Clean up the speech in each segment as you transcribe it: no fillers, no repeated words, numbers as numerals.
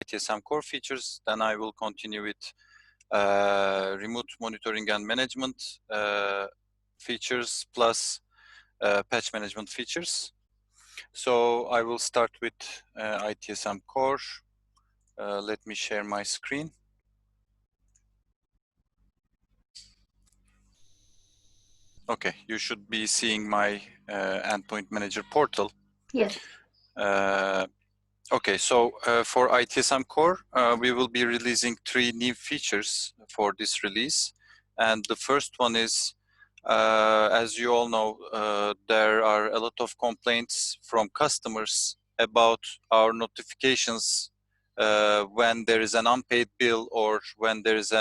ITSM core features. Then I will continue with remote monitoring and management features plus patch management features. So I will start with ITSM core. Let me share my screen. Okay, you should be seeing my endpoint manager portal. Yes. Okay, so for ITSM core, we will be releasing 3 new features for this release. And the first one is, as you all know, there are a lot of complaints from customers about our notifications when there is an unpaid bill or when there is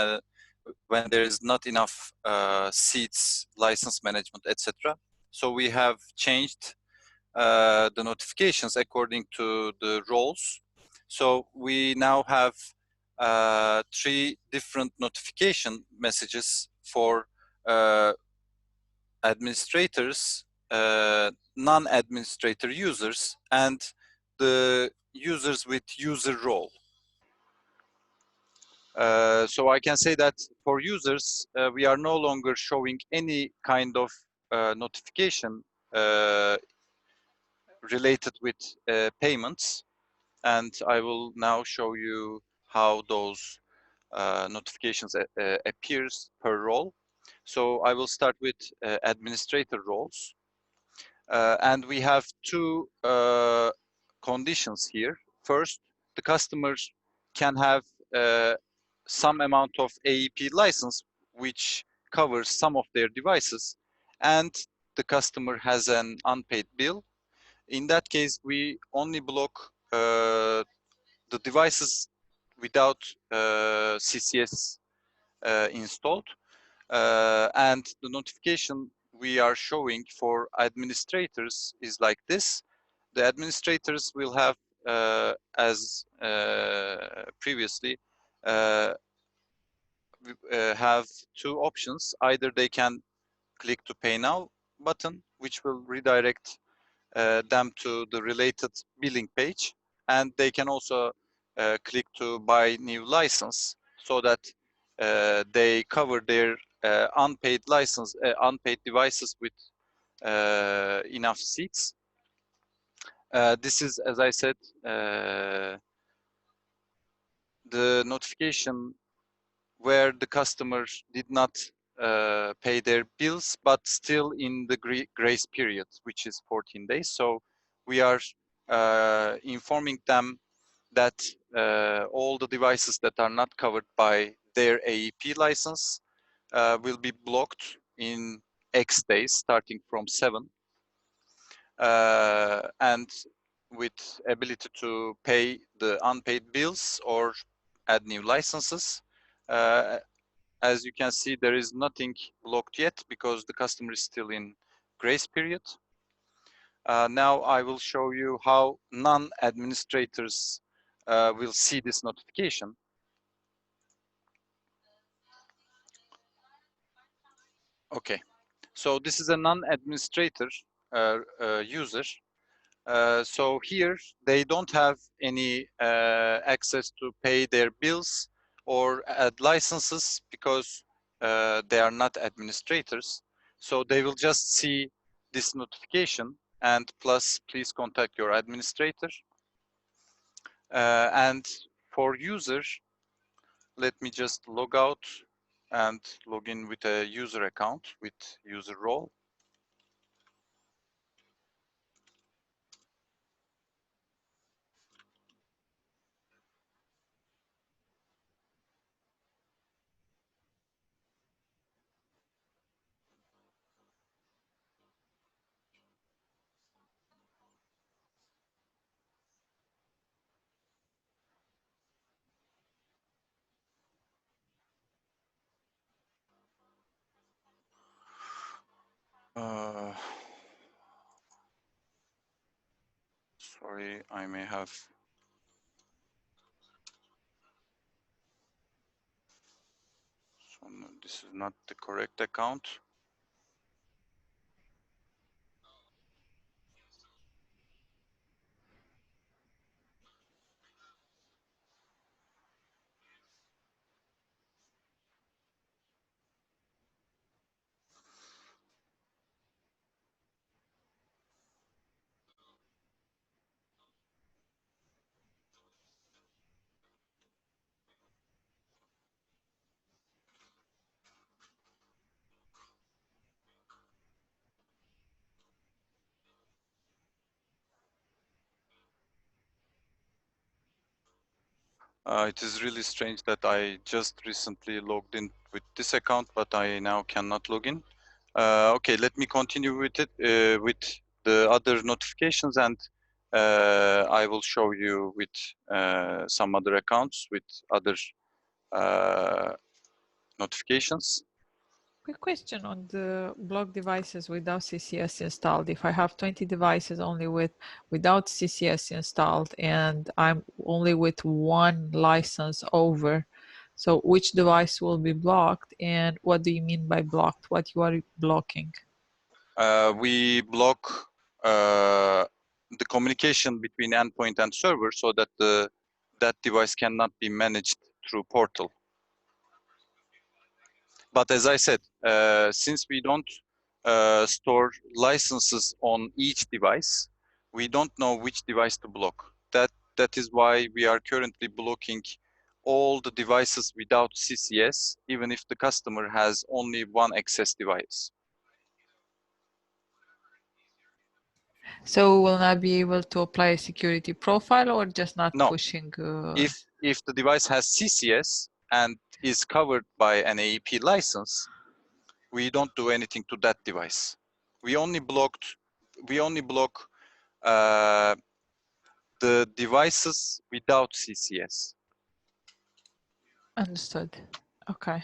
not enough seats, license management, etc. So we have changed the notifications according to the roles. So we now have 3 different notification messages for administrators, non-administrator users, and the users with user role. So I can say that for users, we are no longer showing any kind of notification related with payments, and I will now show you how those notifications appears per role. So I will start with administrator roles, and we have 2 conditions here. First, the customers can have some amount of AEP license which covers some of their devices, and the customer has an unpaid bill. In that case, we only block the devices without CCS installed, and the notification we are showing for administrators is like this. The administrators will have, as previously, have 2 options. Either they can click to pay now button, which will redirect them to the related billing page, and they can also click to buy new license, so that they cover their unpaid license, unpaid devices with enough seats. This is, as I said, the notification where the customer did not pay their bills, but still in the grace period, which is 14 days. So we are informing them that all the devices that are not covered by their AEP license will be blocked in X days, starting from 7. And with ability to pay the unpaid bills or add new licenses. As you can see, there is nothing blocked yet because the customer is still in grace period. Now I will show you how non-administrators will see this notification. Okay, so this is a non-administrator user. So here they don't have any access to pay their bills or add licenses because they are not administrators. So they will just see this notification and plus please contact your administrator. And for user, let me just log out and log in with a user account with user role. Sorry, I may have. So no, this is not the correct account. It is really strange that I just recently logged in with this account, but I now cannot log in. Okay, let me continue with it with the other notifications, and I will show you with some other accounts with other notifications. Quick question on the block devices without CCS installed. If I have 20 devices only without CCS installed and I'm only with one license over, so which device will be blocked and what do you mean by blocked? What you are blocking? We block the communication between endpoint and server so that that device cannot be managed through portal. But as I said, since we don't store licenses on each device, we don't know which device to block. That is why we are currently blocking all the devices without CCS, even if the customer has only one access device. So will not be able to apply a security profile or just not No, pushing? if the device has CCS and is covered by an AEP license, we don't do anything to that device. We only block uh, the devices without CCS. Understood. Okay.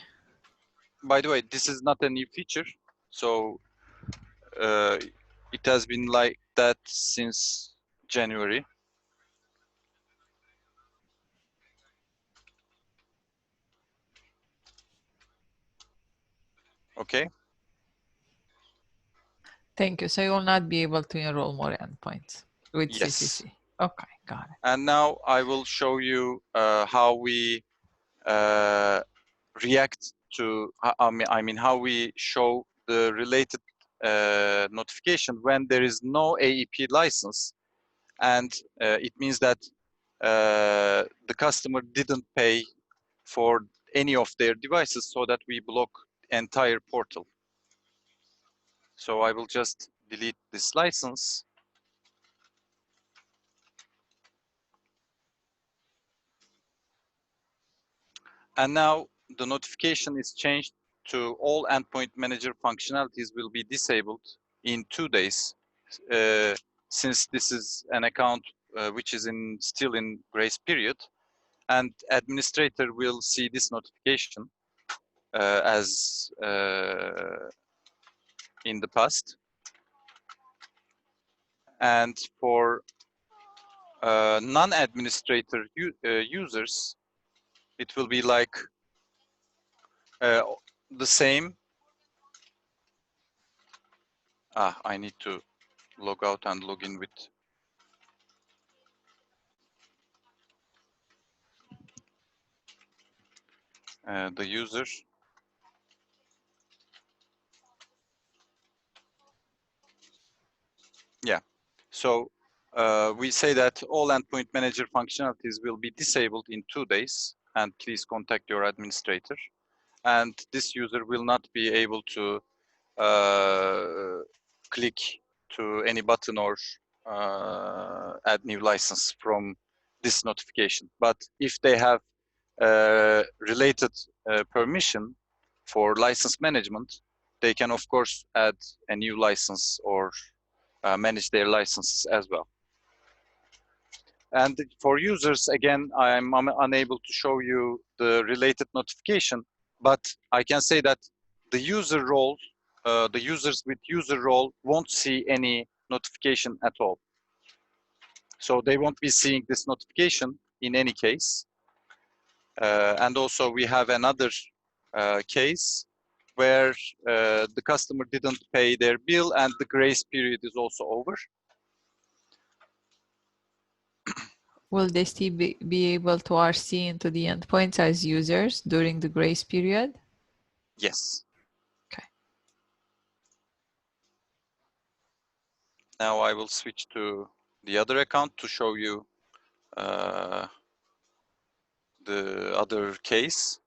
By the way, this is not a new feature, so uh, it has been like that since January. Okay. Thank you. So you will not be able to enroll more endpoints with Yes. CCC. Okay, got it. And now I will show you how we uh, react to, I mean, how we show the related notification when there is no AEP license, and it means that the customer didn't pay for any of their devices, so that we block entire portal. So I will just delete this license. And now the notification is changed to all endpoint manager functionalities will be disabled in 2 days, since this is an account which is still in grace period, and administrator will see this notification as in the past. And for non-administrator users, it will be like the same. I need to log out and log in with the user. Yeah. So we say that all endpoint manager functionalities will be disabled in 2 days, and please contact your administrator. And this user will not be able to click to any button or add new license from this notification. But if they have related permission for license management, they can of course add a new license or manage their licenses as well. And for users, again, I'm unable to show you the related notification, but I can say that the user role, the users with user role won't see any notification at all. So they won't be seeing this notification in any case. And also we have another case where the customer didn't pay their bill and the grace period is also over. Will they still be able to RC into the endpoints as users during the grace period? Yes. Okay. Now I will switch to the other account to show you the other case.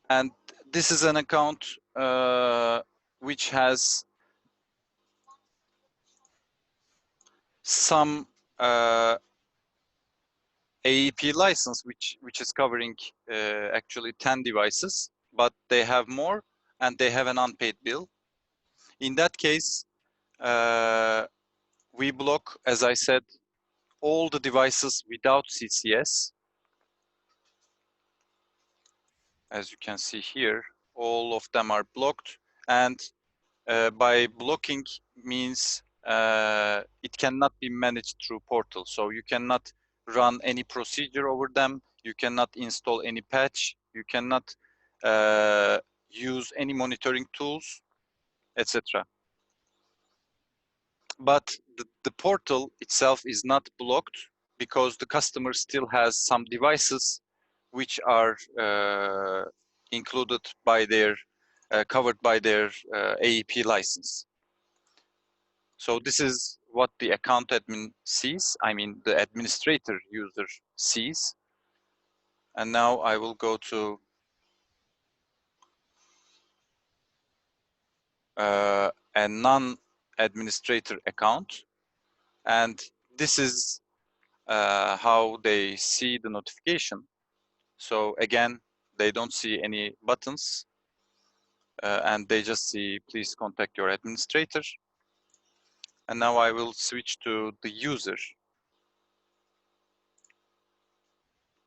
And this is an account which has some AEP license, which is covering actually 10 devices, but they have more and they have an unpaid bill. In that case, we block, as I said, all the devices without CCS. As you can see here, all of them are blocked, and by blocking means it cannot be managed through portal. So you cannot run any procedure over them, you cannot install any patch, you cannot use any monitoring tools, etc. But the portal itself is not blocked because the customer still has some devices which are included by their, covered by their AEP license. So this is what the account admin sees, I mean the administrator user sees. And now I will go to a non-administrator account, and this is how they see the notification. So again, they don't see any buttons, and they just see please contact your administrator. And now I will switch to the user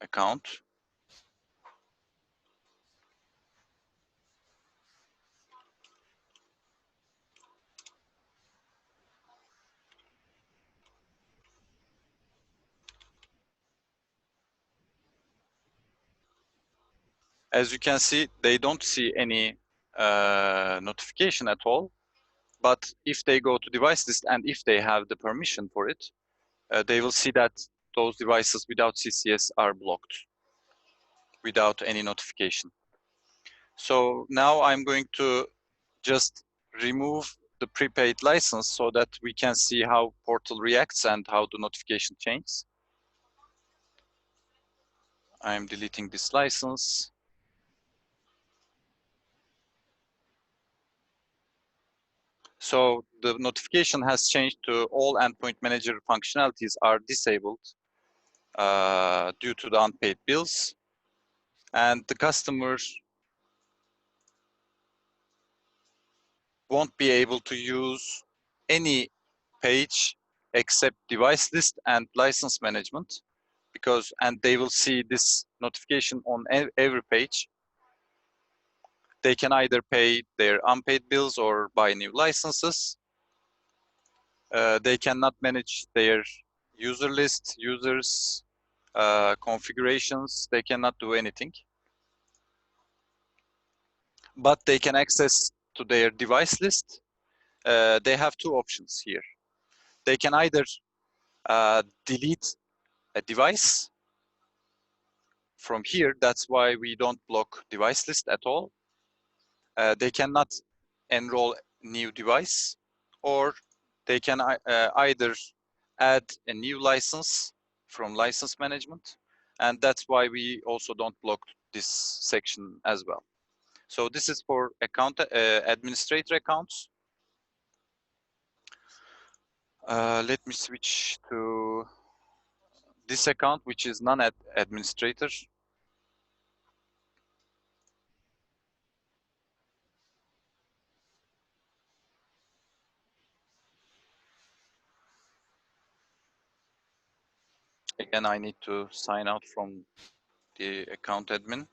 account. As you can see, they don't see any notification at all. But if they go to device list and if they have the permission for it, they will see that those devices without CCS are blocked without any notification. So now I'm going to just remove the prepaid license so that we can see how portal reacts and how the notification changes. I'm deleting this license. So the notification has changed to all endpoint manager functionalities are disabled due to the unpaid bills. And the customers won't be able to use any page except device list and license management, because, and they will see this notification on every page. They can either pay their unpaid bills or buy new licenses. They cannot manage their user list, users, configurations. They cannot do anything. But they can access to their device list. They have two options here. They can either delete a device from here. That's why we don't block device list at all. They cannot enroll new device, or they can either add a new license from license management, and that's why we also don't block this section as well. So this is for account administrator accounts. Let me switch to this account, which is non-administrator. Again, I need to sign out from the account admin.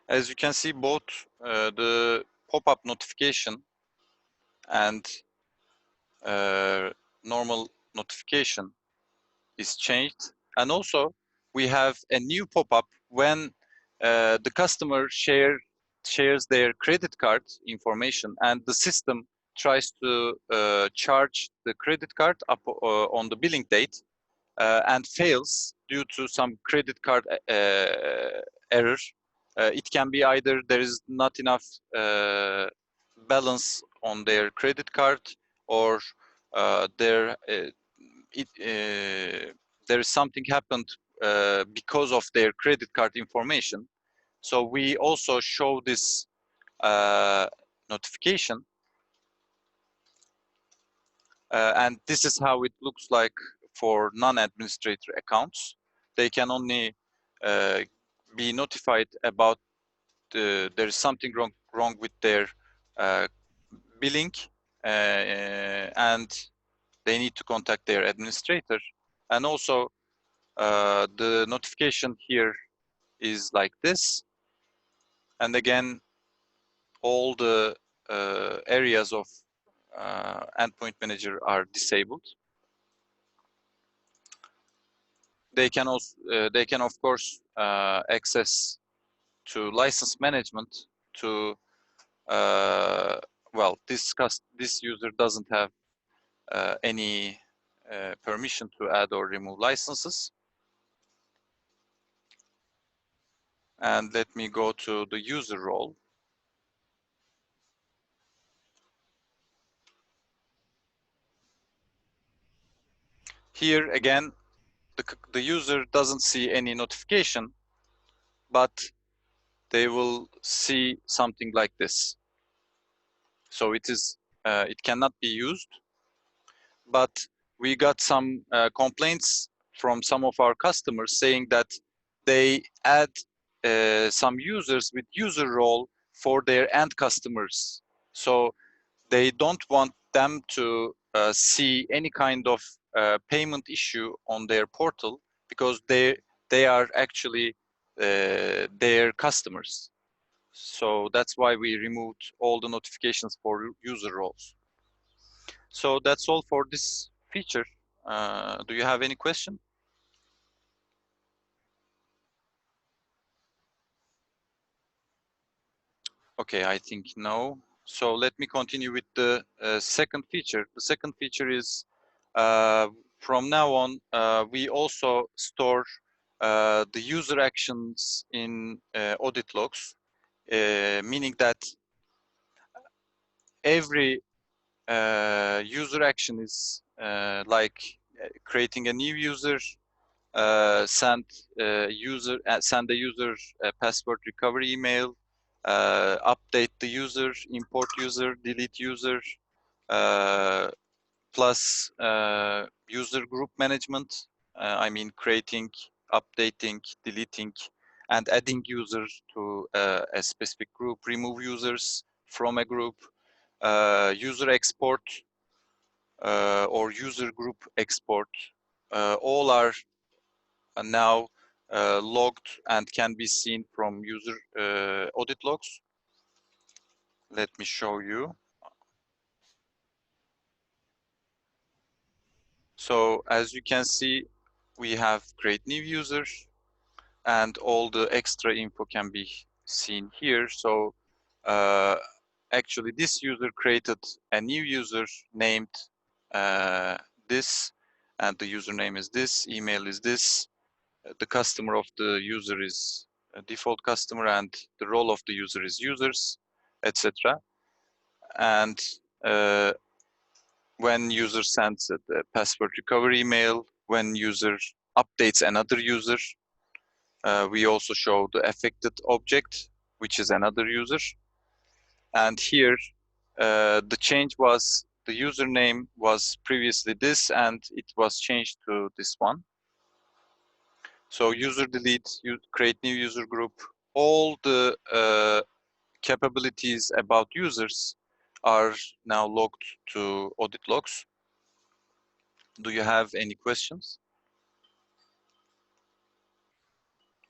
As you can see, both the pop-up notification and normal notification is changed. And also, we have a new pop-up when the customer shares their credit card information and the system tries to charge the credit card up on the billing date and fails due to some credit card error. It can be either there is not enough balance on their credit card, or there there is something happened because of their credit card information. So we also show this notification, and this is how it looks like for non-administrator accounts. They can only be notified about there is something wrong with their uh, billing, and they need to contact their administrator. And also the notification here is like this, and again all the areas of endpoint manager are disabled. They can also they can of course access to license management to well, this user doesn't have any permission to add or remove licenses. And let me go to the user role. Here again, the user doesn't see any notification, but they will see something like this. So it cannot be used, but we got some complaints from some of our customers saying that they add some users with user role for their end customers. So they don't want them to see any kind of payment issue on their portal, because they are actually their customers. So that's why we removed all the notifications for user roles. So that's all for this feature. Do you have any question? Okay, I think no. So let me continue with the second feature. The second feature is from now on, we also store the user actions in audit logs, meaning that every user action is like creating a new user, send the user a password recovery email, update the user, import user, delete user, uh, plus user group management. I mean creating, updating, deleting, and adding users to a specific group, remove users from a group, user export or user group export. All are now logged and can be seen from user audit logs. Let me show you. So as you can see, we have create new users, and all the extra info can be seen here. So actually this user created a new user named uh, this, and the username is this, email is this, the customer of the user is a default customer, and the role of the user is users, etc. And uh, when user sends a password recovery email, when user updates another user, we also show the affected object, which is another user. And here, the change was the username was previously this, and it was changed to this one. So user delete, create new user group, all the capabilities about users are now logged to audit logs. Do you have any questions?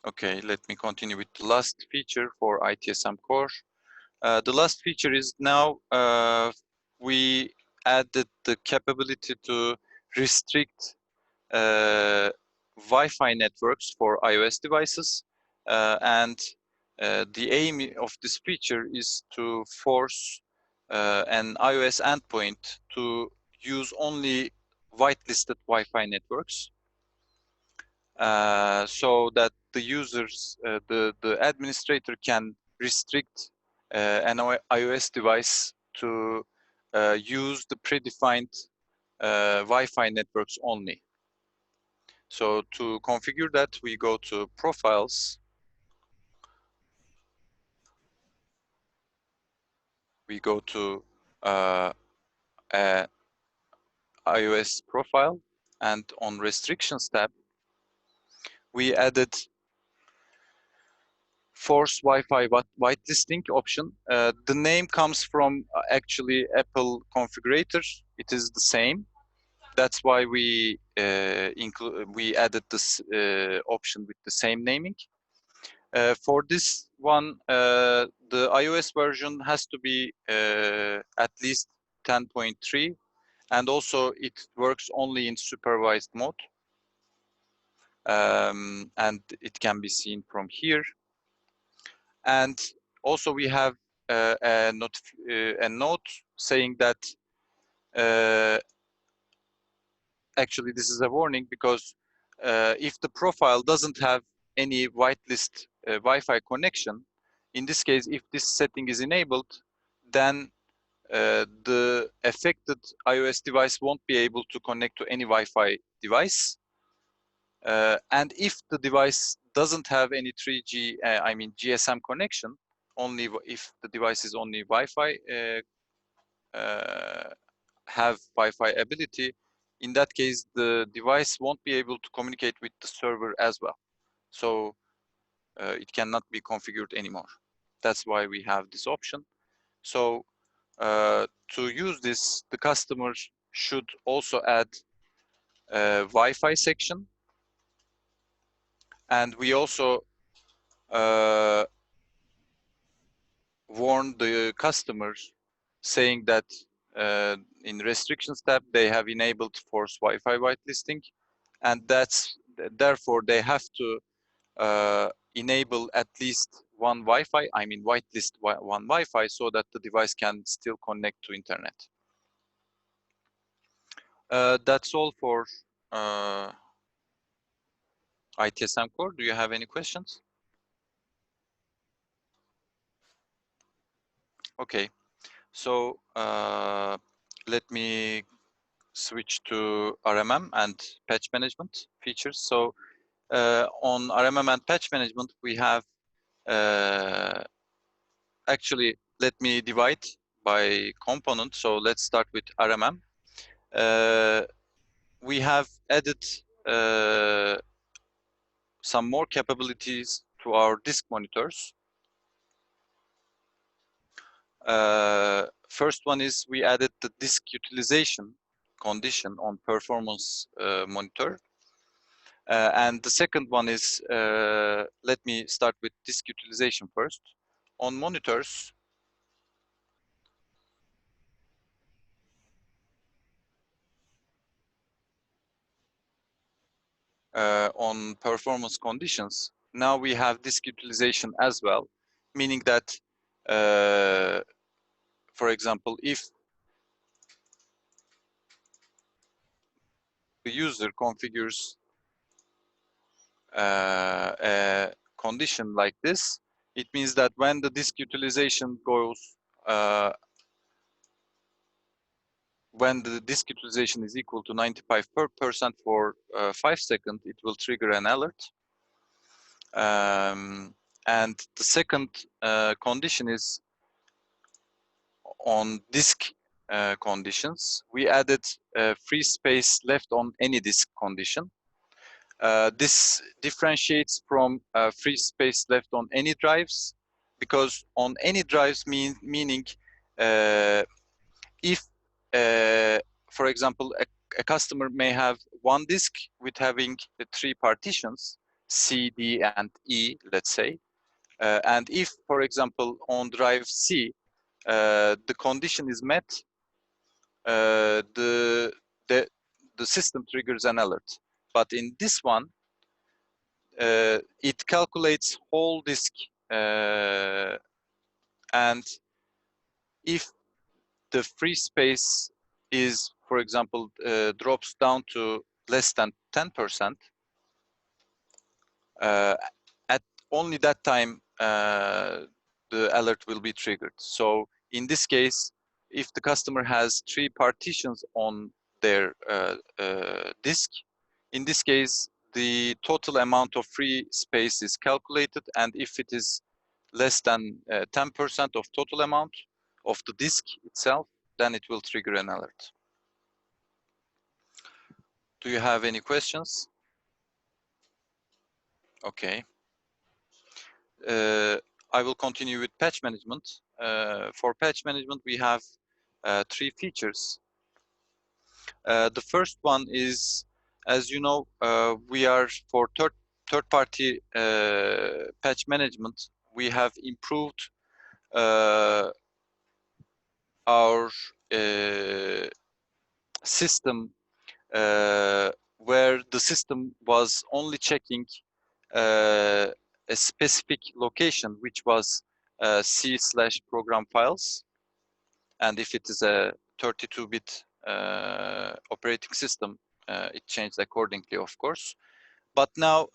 Okay, let me continue with the last feature for ITSM Core. The last feature is now we added the capability to restrict Wi-Fi networks for iOS devices, and the aim of this feature is to force an iOS endpoint to use only whitelisted Wi-Fi networks. so that the users, the administrator can restrict an iOS device to use the predefined Wi-Fi networks only. So to configure that, we go to Profiles, we go to iOS profile, and on Restrictions tab, we added Force Wi-Fi whitelisting option. The name comes from actually Apple configurator. It is the same. That's why we added this option with the same naming. For this one, the iOS version has to be at least 10.3, and also it works only in supervised mode, and it can be seen from here. And also we have a note saying that actually this is a warning, because if the profile doesn't have any whitelist Wi-Fi connection, in this case, if this setting is enabled, then the affected iOS device won't be able to connect to any Wi-Fi device. And if the device doesn't have any 3G, I mean GSM connection, only if the device is only Wi-Fi, have Wi-Fi ability, in that case, the device won't be able to communicate with the server as well. So it cannot be configured anymore. That's why we have this option. So to use this, the customer should also add a Wi-Fi section. And we also warn the customers saying that in Restrictions tab, they have enabled Force Wi-Fi whitelisting, and therefore they have to enable at least one Wi-Fi, I mean whitelist one Wi-Fi, so that the device can still connect to internet. That's all for ITSM Core. Do you have any questions? Okay, so let me switch to RMM and patch management features. So on RMM and patch management, we have actually, let me divide by component. So let's start with RMM. We have added some more capabilities to our disk monitors. First one is we added the disk utilization condition on performance monitor. And the second one is, let me start with disk utilization first. On monitors, on performance conditions, now we have disk utilization as well, meaning that, for example, if the user configures a condition like this, it means that when the disk utilization goes, when the disk utilization is equal to 95% for 5 seconds, it will trigger an alert. And the second condition is on disk conditions. We added free space left on any disk condition. This differentiates from free space left on any drives, because on any drives meaning if, for example, a customer may have one disk with having 3 partitions, C, D, and E, let's say. And if, for example, on drive C, the condition is met, the system triggers an alert. But in this one, it calculates whole disk, and if the free space is, for example, drops down to less than 10%, at only that time the alert will be triggered. So in this case, if the customer has 3 partitions on their disk, in this case, the total amount of free space is calculated, and if it is less than 10% of total amount of the disk itself, then it will trigger an alert. Do you have any questions? Okay. I will continue with patch management. For patch management, we have 3 features. The first one is, as you know, we are for third-party patch management. We have improved our system where the system was only checking a specific location, which was C/program files. And if it is a 32-bit operating system, it changed accordingly, of course. But now,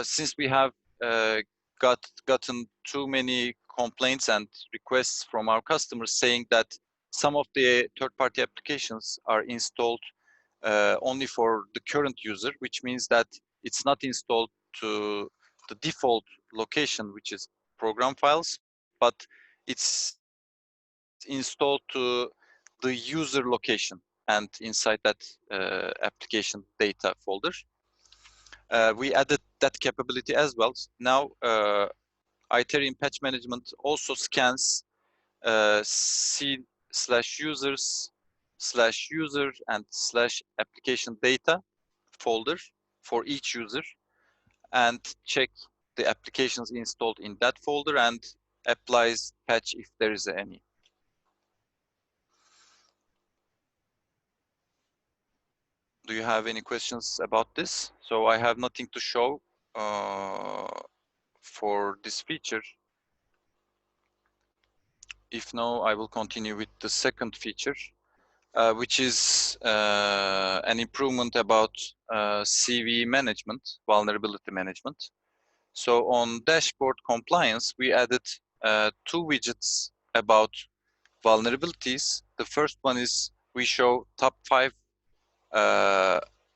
since we have gotten too many complaints and requests from our customers saying that some of the third-party applications are installed only for the current user, which means that it's not installed to the default location, which is program files, but it's installed to the user location and inside that application data folder. We added that capability as well. Now, Itarian patch management also scans C/users/user and /application data folder for each user and check the applications installed in that folder and applies patch if there is any. Do you have any questions about this? So I have nothing to show for this feature. If no, I will continue with the second feature, which is an improvement about CV management, vulnerability management. So on dashboard compliance, we added 2 widgets about vulnerabilities. The first one is we show top 5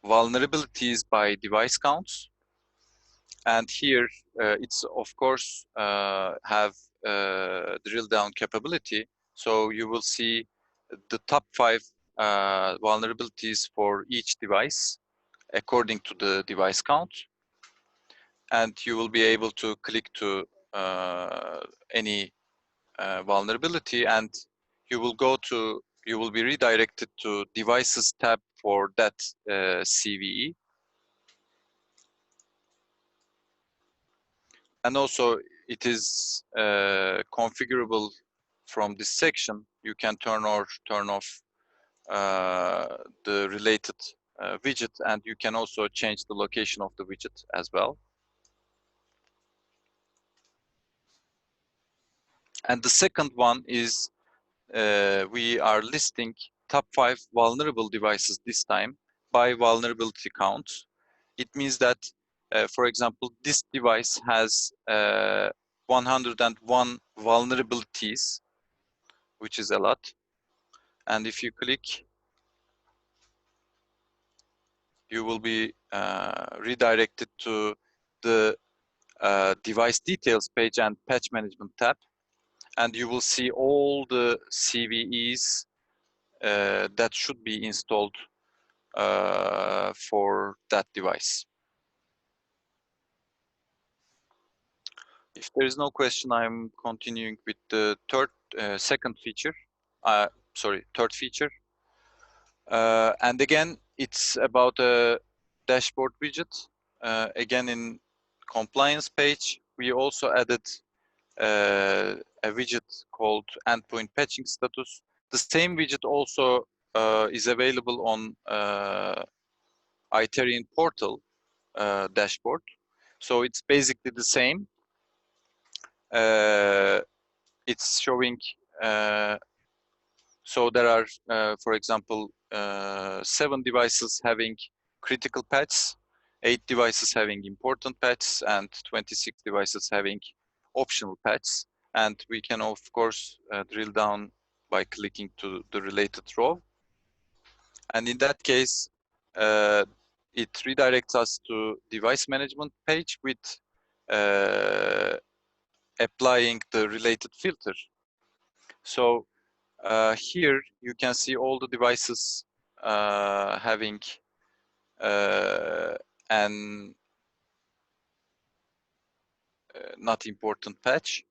vulnerabilities by device counts. And here it's of course have drill down capability. So you will see the top 5 vulnerabilities for each device according to the device count. And you will be able to click to any vulnerability and you will be redirected to devices tab for that CVE. And also it is configurable from this section. You can turn or turn off the related widget, and you can also change the location of the widget as well. And the second one is we are listing top 5 vulnerable devices this time by vulnerability count. It means that, for example, this device has 101 vulnerabilities, which is a lot. And if you click, you will be redirected to the device details page and patch management tab. And you will see all the CVEs that should be installed for that device. If there is no question, I'm continuing with the third feature. And again, it's about a dashboard widget. Again, in compliance page, we also added a widget called endpoint patching status. The same widget also is available on Itarian portal dashboard. So it's basically the same. It's showing, so there are, for example, 7 devices having critical patches 8 devices having important patches and 26 devices having optional patches. And we can, of course, drill down by clicking to the related row. And in that case, it redirects us to device management page with applying the related filter. So here you can see all the devices having an not important patch,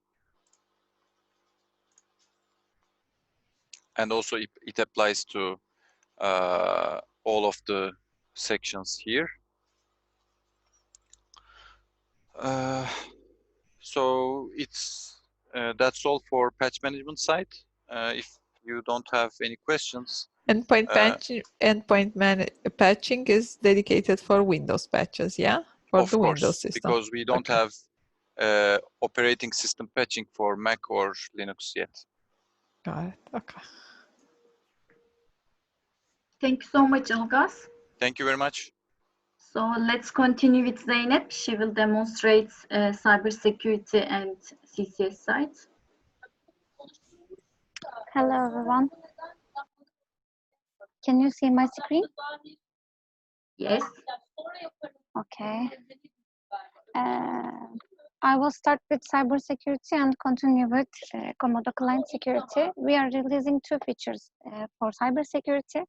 and also it applies to all of the sections here. So it's that's all for patch management side. If you don't have any questions, Patching is dedicated for Windows patches, yeah, for the of Windows course, system. because we don't Okay. have operating system patching for Mac or Linux yet. Got it. Okay. Thank you so much, Ilgaz. Thank you very much. So let's continue with Zeynep. She will demonstrate cybersecurity and CCS side. Hello, everyone. Can you see my screen? Yes. Okay. I will start with cybersecurity and continue with Comodo client security. We are releasing two features for cybersecurity.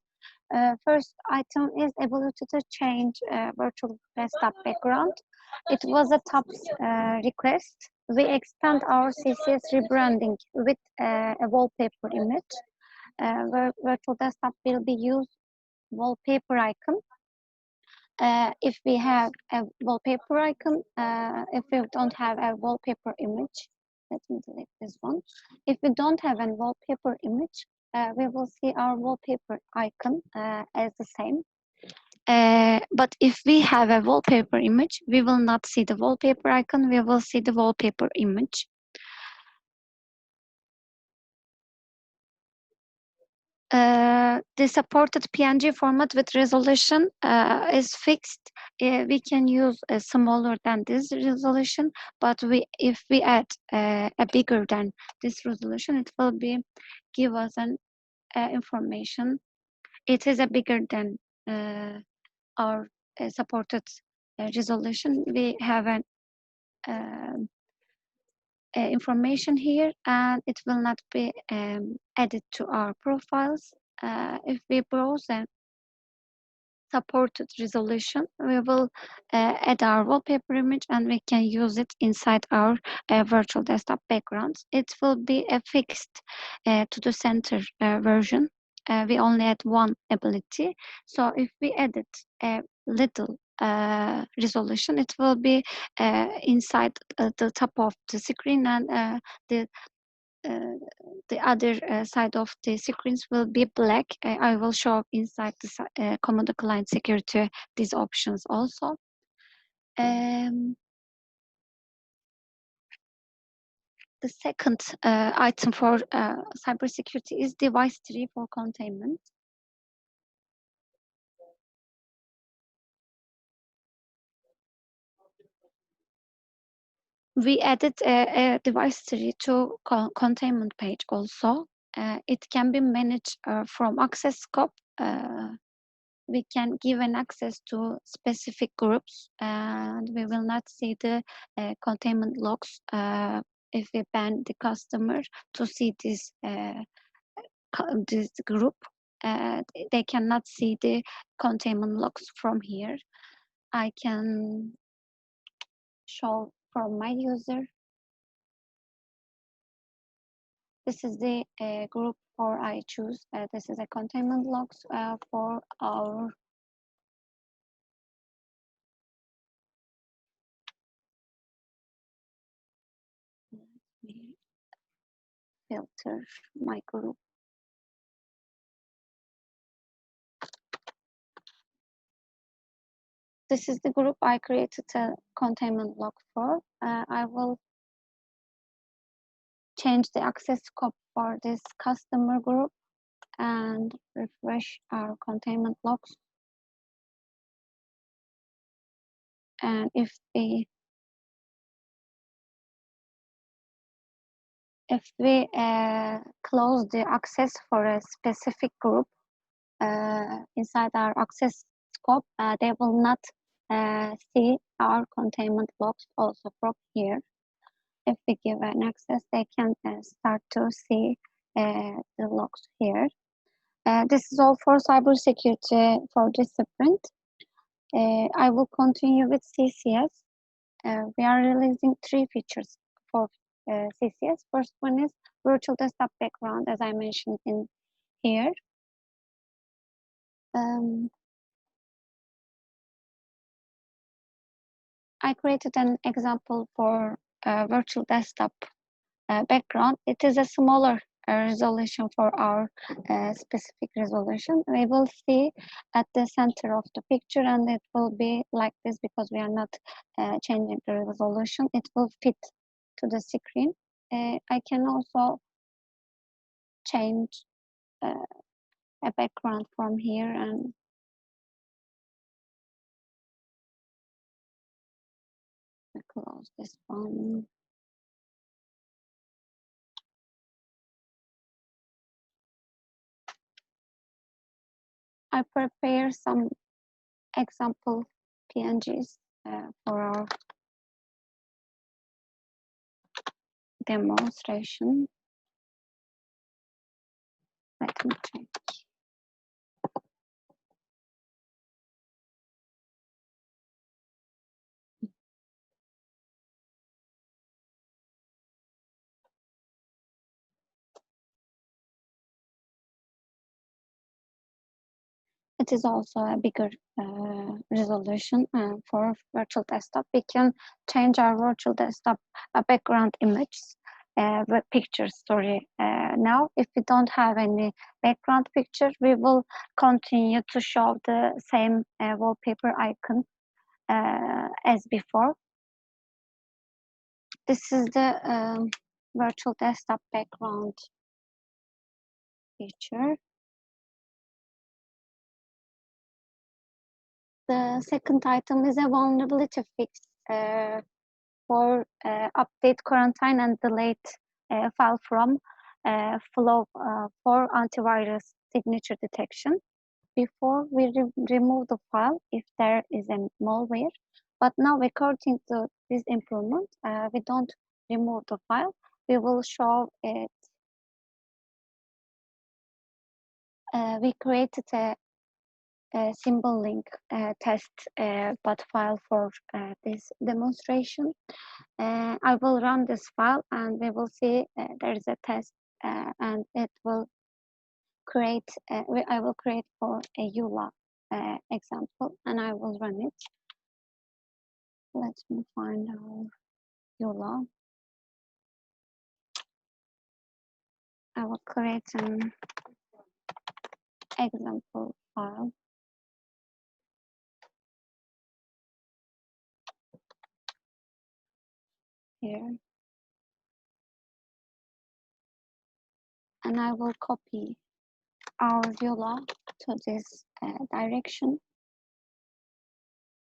First item is ability to change virtual desktop background. It was a top request. We expand our CCS rebranding with a wallpaper image. Virtual desktop will be used wallpaper icon. If we have a wallpaper icon, if we don't have a wallpaper image, let me delete this one. If we don't have a wallpaper image, we will see our wallpaper icon as the same. But if we have a wallpaper image, we will not see the wallpaper icon, we will see the wallpaper image. The supported PNG format with resolution is fixed. We can use a smaller than this resolution, but if we add a bigger than this resolution, it will give us an information. It is a bigger than our supported resolution. We have an information here, and it will not be added to our profiles. If we browse a supported resolution, we will add our wallpaper image and we can use it inside our virtual desktop backgrounds. It will be a fixed to the center version. We only add one ability. So if we edit a little resolution, it will be inside the top of the screen, and the other side of the screens will be black. I will show inside the Comodo client security these options also. The second item for cybersecurity is device tree for containment. We added a device tree to containment page also. It can be managed from access scope. We can give an access to specific groups, and we will not see the containment logs if we ban the customer to see this group. They cannot see the containment logs from here. I can show from my user. This is the group for I choose. This is a containment logs for our filter my group. This is the group I created a containment log for. I will change the access scope for this customer group and refresh our containment logs. And if we close the access for a specific group inside our access scope, they will not see our containment logs also from here. If we give an access, they can start to see the logs here. This is all for cybersecurity for this sprint. I will continue with CCS. We are releasing 3 features for CCS. First one is virtual desktop background, as I mentioned in here. I created an example for virtual desktop background. It is a smaller resolution for our specific resolution. We will see at the center of the picture, and it will be like this because we are not changing the resolution. It will fit to the screen. I can also change a background from here, and close this one. I prepare some example PNGs for our demonstration. Let me check. It is also a bigger resolution for virtual desktop. We can change our virtual desktop background images, pictures, sorry. Now, if we don't have any background picture, we will continue to show the same wallpaper icon as before. This is the virtual desktop background feature. The second item is a vulnerability fix for update, quarantine, and delete file from flow for antivirus signature detection. Before we remove the file if there is a malware, but now according to this improvement, we don't remove the file. We will show it. We created a symbol link test but file for this demonstration. I will run this file and we will see there is a test and it will create, I will create for a EULA example and I will run it. Let me find our EULA. I will create an example file. Here. And I will copy our EULA to this direction.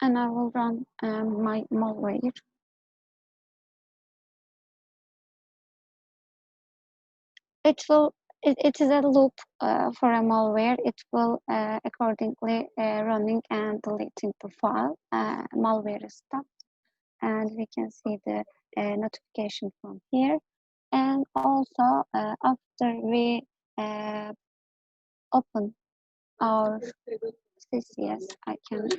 And I will run my malware. It is a loop for a malware. It will accordingly running and deleting the file. Malware is stopped. And we can see the notification from here. And also after we open our CCS, I can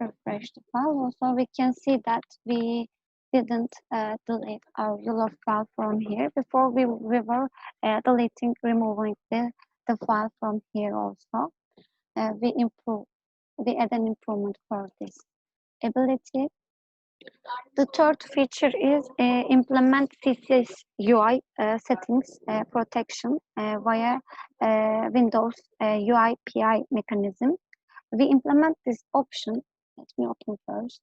refresh the file. Also, we can see that we didn't delete our EULA file from here. Before we were deleting, removing the file from here also. We add an improvement for this ability. The third feature is implement CCS UI settings protection via Windows UI PI mechanism. We implement this option. Let me open first.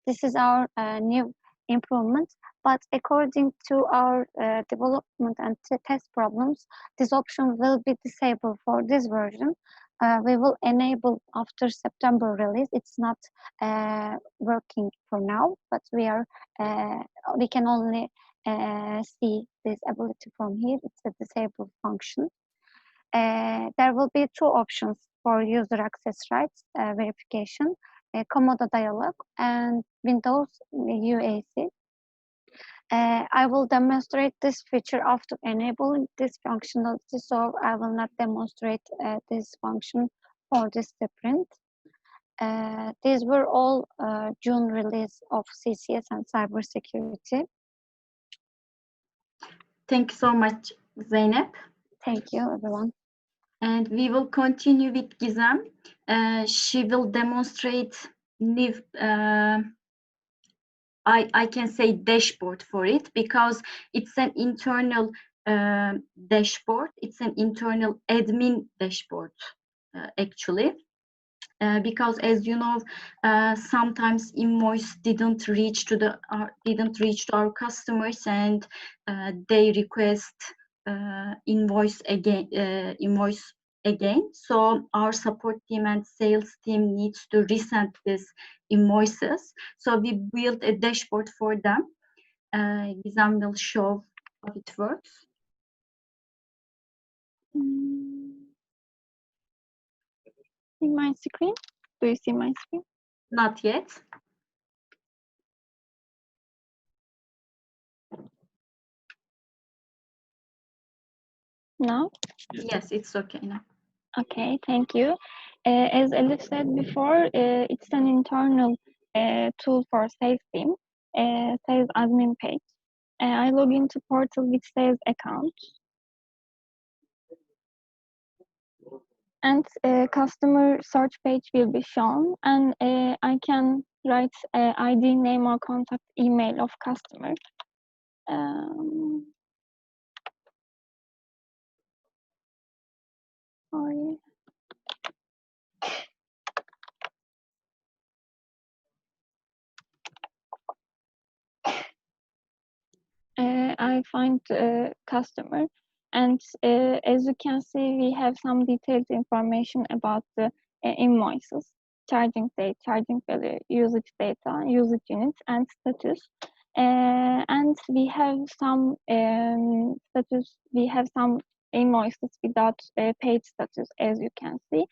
This is our new improvement, but according to our development and test problems, this option will be disabled for this version. we will enable after September release. It's not working for now, but we can only see this ability from here. It's a disabled function. There will be two options for user access rights verification, Comodo dialog and Windows UAC. I will demonstrate this feature after enabling this functionality, so I will not demonstrate this function for this sprint. These were all June release of CCS and cybersecurity. Thank you so much, Zeynep. Thank you, everyone. And we will continue with Gizem. She will demonstrate new, I can say dashboard for it, because it's an internal dashboard. It's an internal admin dashboard, actually. Because as you know, sometimes invoice didn't reach to our customers, and they request invoice again. So our support team and sales team needs to resend these invoices. So we built a dashboard for them. Gizem will show how it works. See my screen? Do you see my screen? Not yet. No? Yes, it's okay now. Okay, thank you. As Elif said before, it's an internal tool for sales team, sales admin page. I log into portal with sales account. And customer search page will be shown, and I can write ID, name, or contact email of customer. Sorry. I find customer, and as you can see, we have some detailed information about the invoices, charging date, charging value, usage data, usage units, and status. And we have some status. We have some invoices without paid status, as you can see,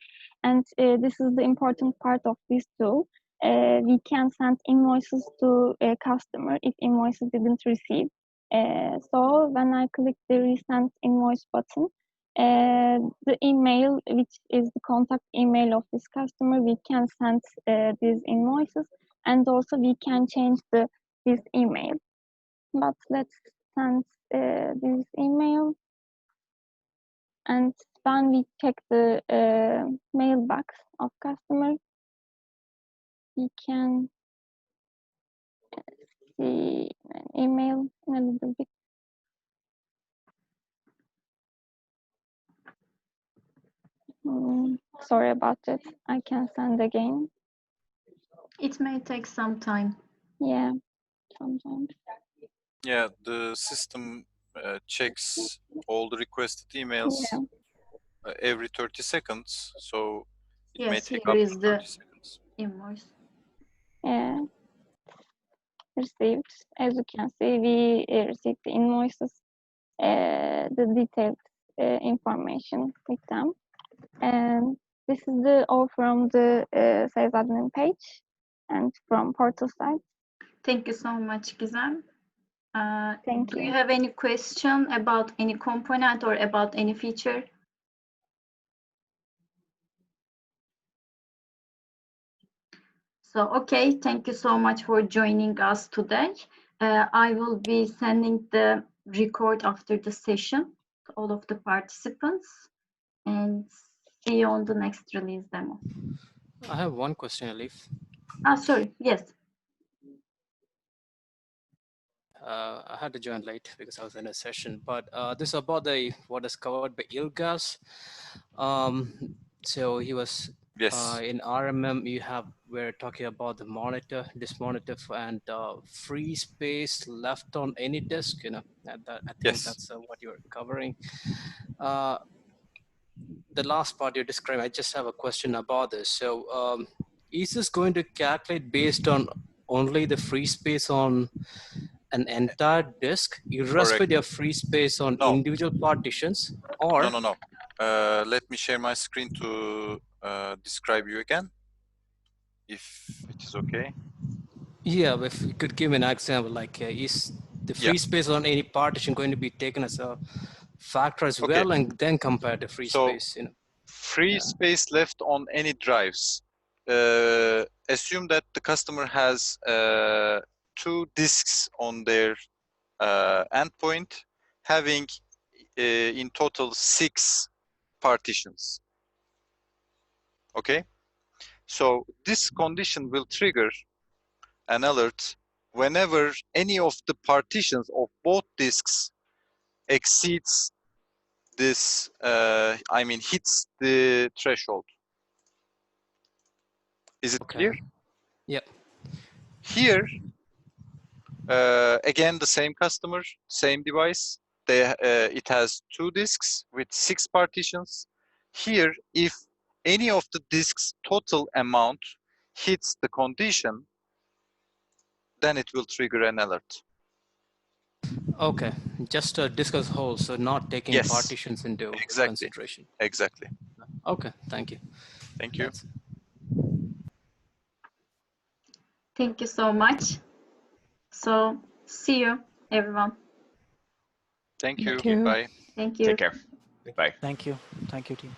and this is the important part of this tool. We can send invoices to a customer if invoices didn't receive. So when I click the resend invoice button, the email, which is the contact email of this customer, we can send these invoices, and also we can change this email. But let's send this email, and when we check the mailbox of customer, we can see an email in a little bit. Sorry about it. I can send again. It may take some time. Yeah, sometimes. Yeah, the system checks all the requested emails every 30 seconds, so it may Yes, take here up is to the 30 seconds. invoice. Yeah, received. As you can see, we received the invoices, the detailed information with them. And this is all from the sales admin page and from portal side. Thank you so much, Gizem. Thank Do you. you have any question about any component or about any feature? So, okay, thank you so much for joining us today. I will be sending the record after the session to all of the participants, and see you on the next release demo. I have one question, Elif. Sorry, yes. I had to join late because I was in a session, but this is about what is covered by ILGAS. So he was Yes. in RMM. We're talking about the monitor, this monitor, and free space left on any disk. I think Yes. that's what you're covering. the last part you described, I just have a question about this. So is this going to calculate based on only the free space on an entire disk, irrespective of free space on No. individual partitions, or No. Let me share my screen to describe you again, if it is okay. yeah, if you could give an example, like is the Yeah. free space on any partition going to be taken as a factor as Okay. well, and then compared to free So space? free Yeah. space left on any drives. Assume that the customer has 2 disks on their endpoint, having in total 6 partitions. Okay, so this condition will trigger an alert whenever any of the partitions of both disks exceeds this, hits the threshold. Is it Okay. clear? Yep. Here, again, the same customer, same device. It has 2 disks with 6 partitions. Here, if any of the disks total amount hits the condition, then it will trigger an alert. Okay, just a disk as whole, so not taking Yes, partitions into exactly. consideration. Exactly. Okay, thank you. Thank you. That's Thank you so much. So see you, everyone. Thank you. Thank you. Bye. Thank you. Take care. Bye. Thank you, team.